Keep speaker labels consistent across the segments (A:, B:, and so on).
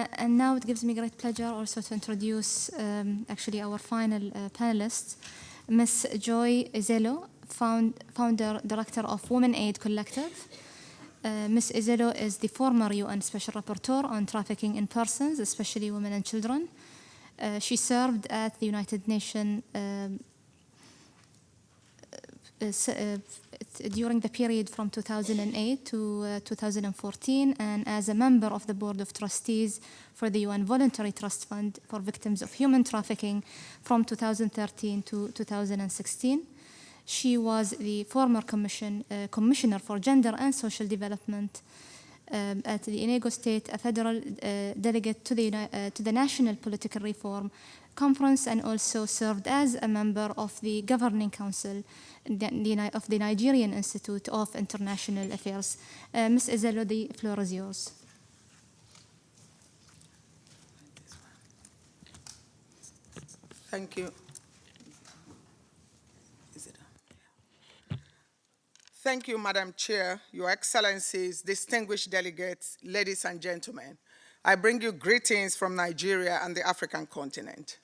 A: And now it gives me great pleasure also to introduce actually our final panelist, Ms. Joy Ezeilo, founder, director of Women Aid Collective. Ms. Ezeilo is the former UN Special Rapporteur on Trafficking in Persons, especially women and children. She served at the United Nations during the period from 2008 to 2014, and as a member of the Board of Trustees for the UN Voluntary Trust Fund for Victims of Human Trafficking from 2013 to 2016. She was the former Commissioner for Gender and Social Development at the Ezeilo State, a federal delegate to the National Political Reform Conference, and also served as a member of the Governing Council of the Nigerian Institute of International Affairs. Ms. Ezeilo, the floor is yours.
B: Thank you. Thank you, Madam Chair, Your Excellencies, distinguished delegates, ladies and gentlemen. I bring you greetings from Nigeria and the African continent.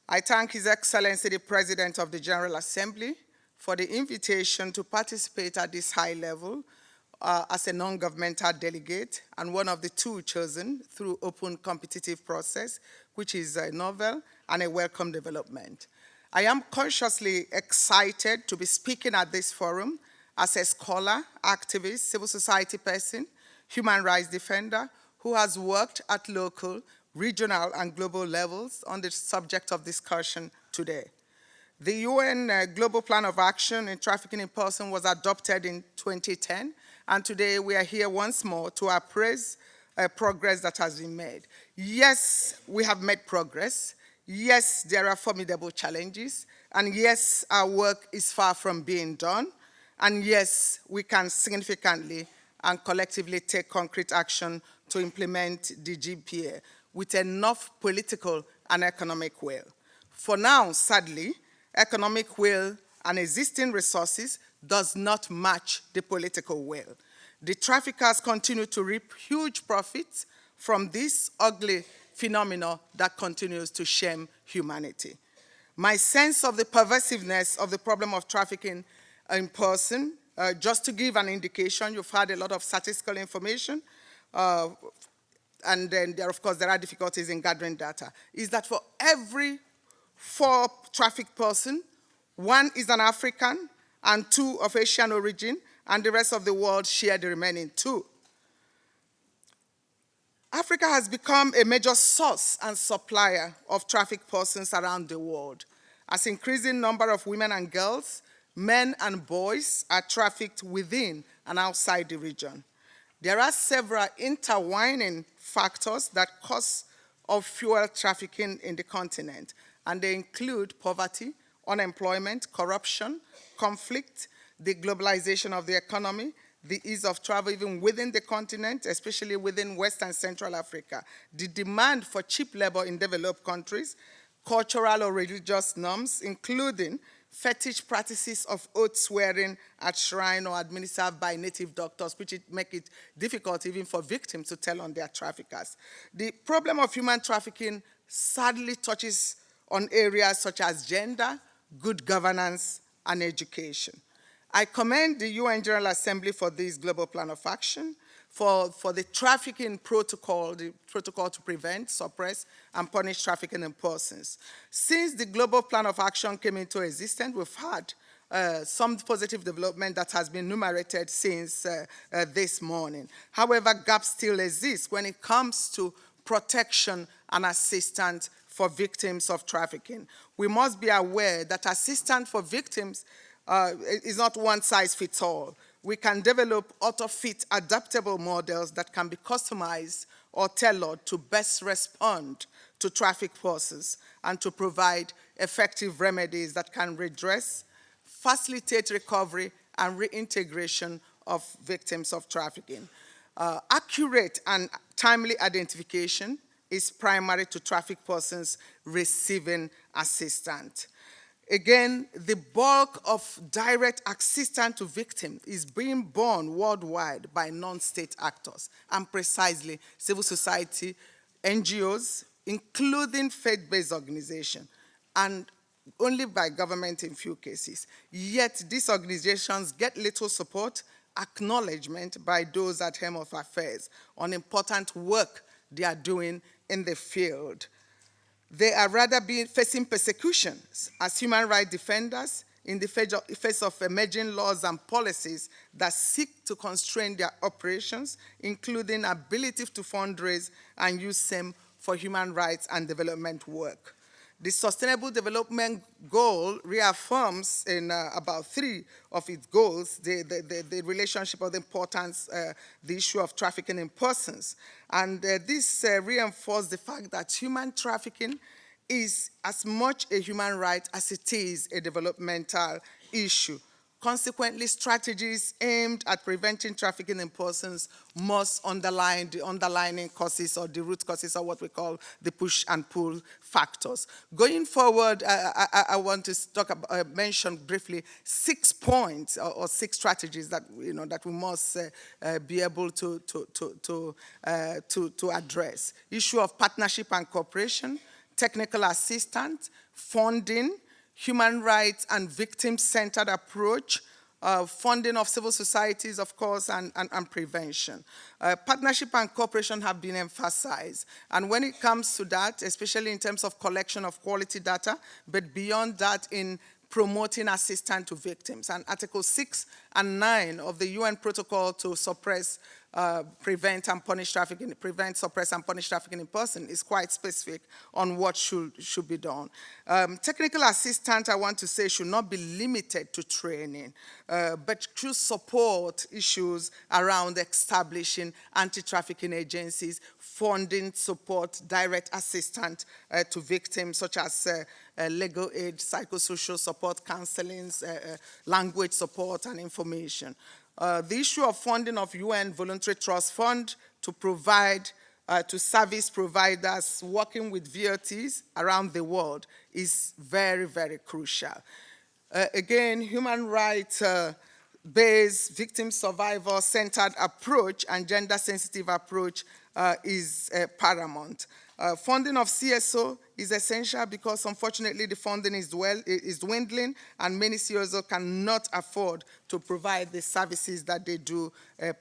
B: I thank His Excellency, the President of the General Assembly, for the invitation to participate at this high level as a non-governmental delegate and one of the two chosen through open competitive process, which is novel and a welcome development. I am consciously excited to be speaking at this forum as a scholar, activist, civil society person, human rights defender, who has worked at local, regional, and global levels on the subject of discussion today. The UN Global Plan of Action in Trafficking in Persons was adopted in 2010, and today we are here once more to appraise progress that has been made. Yes, we have made progress. Yes, there are formidable challenges, and yes, our work is far from being done. And yes, we can significantly and collectively take concrete action to implement the GPA with enough political and economic will. For now, sadly, economic will and existing resources does not match the political will. The traffickers continue to reap huge profits from this ugly phenomenon that continues to shame humanity. My sense of the pervasiveness of the problem of trafficking in person, just to give an indication, you've had a lot of statistical information, and then of course there are difficulties in gathering data, is that for every 4 trafficked person, 1 is an African and 2 of Asian origin, and the rest of the world share the remaining 2. Africa has become a major source and supplier of trafficked persons around the world, as increasing number of women and girls, men and boys are trafficked within and outside the region. There are several intertwining factors that cause or fuel trafficking in the continent, and they include poverty, unemployment, corruption, conflict, the globalization of the economy, the ease of travel even within the continent, especially within West and Central Africa, the demand for cheap labor in developed countries, cultural or religious norms, including fetish practices of oath swearing at shrine or administered by native doctors, which make it difficult even for victims to tell on their traffickers. The problem of human trafficking sadly touches on areas such as gender, good governance, and education. I commend the UN General Assembly for this Global Plan of Action, for the trafficking protocol, the protocol to prevent, suppress, and punish trafficking in persons. Since the Global Plan of Action came into existence, we've had some positive development that has been enumerated since this morning. However, gaps still exist when it comes to protection and assistance for victims of trafficking. We must be aware that assistance for victims is not one size fits all. We can develop auto-fit adaptable models that can be customized or tailored to best respond to trafficked persons and to provide effective remedies that can redress, facilitate recovery, and reintegration of victims of trafficking. Accurate and timely identification is primary to trafficked persons receiving assistance. Again, the bulk of direct assistance to victims is being borne worldwide by non-state actors, and precisely civil society NGOs, including faith-based organizations, and only by government in few cases. Yet these organizations get little support, acknowledgement by those at Helm of Affairs on important work they are doing in the field. They are rather facing persecutions as human rights defenders in the face of emerging laws and policies that seek to constrain their operations, including ability to fundraise and use same for human rights and development work. The Sustainable Development Goal reaffirms in about 3 of its goals the relationship of the importance, the issue of trafficking in persons. And this reinforces the fact that human trafficking is as much a human right as it is a developmental issue. Consequently, strategies aimed at preventing trafficking in persons must underline the underlying causes or the root causes, or what we call the push and pull factors. Going forward, I want to mention briefly 6 points or 6 strategies that that we must be able to address. Issue of partnership and cooperation, technical assistance, funding, human rights and victim-centered approach, funding of civil societies, of course, and prevention. Partnership and cooperation have been emphasized. And when it comes to that, especially in terms of collection of quality data, but beyond that in promoting assistance to victims. And Article 6 and 9 of the UN Protocol to suppress, prevent, suppress, and punish trafficking in person is quite specific on what should be done. Technical assistance, I want to say, should not be limited to training, but should support issues around establishing anti-trafficking agencies, funding support, direct assistance to victims, such as legal aid, psychosocial support, counseling, language support, and information. The issue of funding of UN Voluntary Trust Fund to provide to service providers working with VOTs around the world is very, very crucial. Again, human rights based victim survivor centered approach and gender sensitive approach is paramount. Funding of CSO is essential because unfortunately the funding is dwindling and many CSO cannot afford to provide the services that they do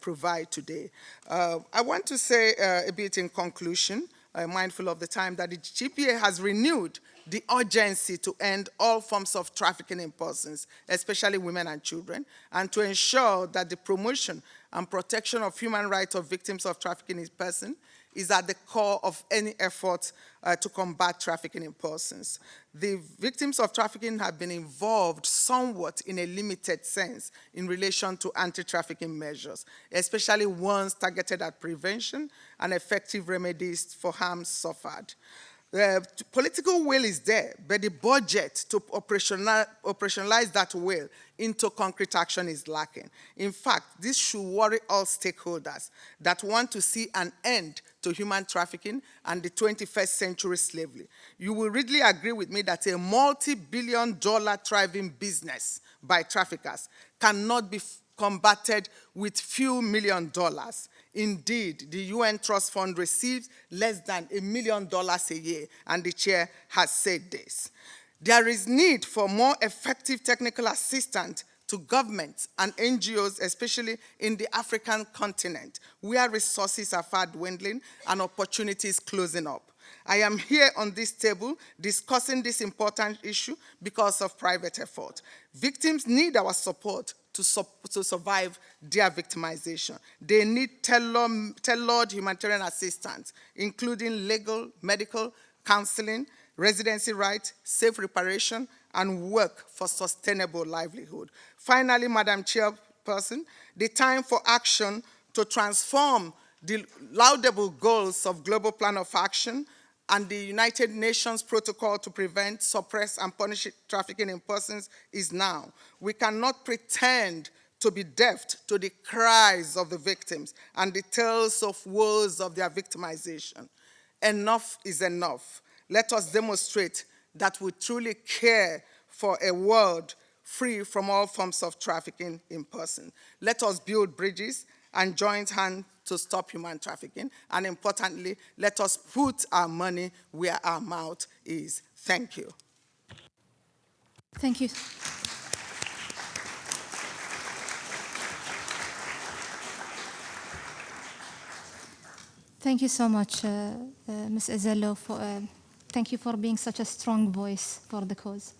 B: provide today. I want to say a bit in conclusion, mindful of the time, that the GPA has renewed the urgency to end all forms of trafficking in persons, especially women and children, and to ensure that the promotion and protection of human rights of victims of trafficking in persons is at the core of any effort to combat trafficking in persons. The victims of trafficking have been involved somewhat in a limited sense in relation to anti-trafficking measures, especially ones targeted at prevention and effective remedies for harm suffered. The political will is there, but the budget to operationalize that will into concrete action is lacking. In fact, this should worry all stakeholders that want to see an end to human trafficking and the 21st century slavery. You will readily agree with me that a multi-billion-dollar thriving business by traffickers cannot be combated with few $1 million. Indeed, the UN Trust Fund receives less than $1 million a year, and the chair has said this. There is need for more effective technical assistance to governments and NGOs, especially in the African continent, where resources are far dwindling and opportunities closing up. I am here on this table discussing this important issue because of private effort. Victims need our support to survive their victimization. They need tailored humanitarian assistance, including legal, medical, counseling, residency rights, safe reparation, and work for sustainable livelihood. Finally, Madam Chairperson, the time for action to transform the laudable goals of Global Plan of Action and the United Nations Protocol to prevent, suppress, and punish trafficking in persons is now. We cannot pretend to be deaf to the cries of the victims and the tales of woes of their victimization. Enough is enough. Let us demonstrate that we truly care for a world free from all forms of trafficking in person. Let us build bridges and join hands to stop human trafficking. And importantly, let us put our money where our mouth is. Thank you.
A: Thank you. Thank you so much, Ms. Ezeilo. Thank you for being such a strong voice for the cause.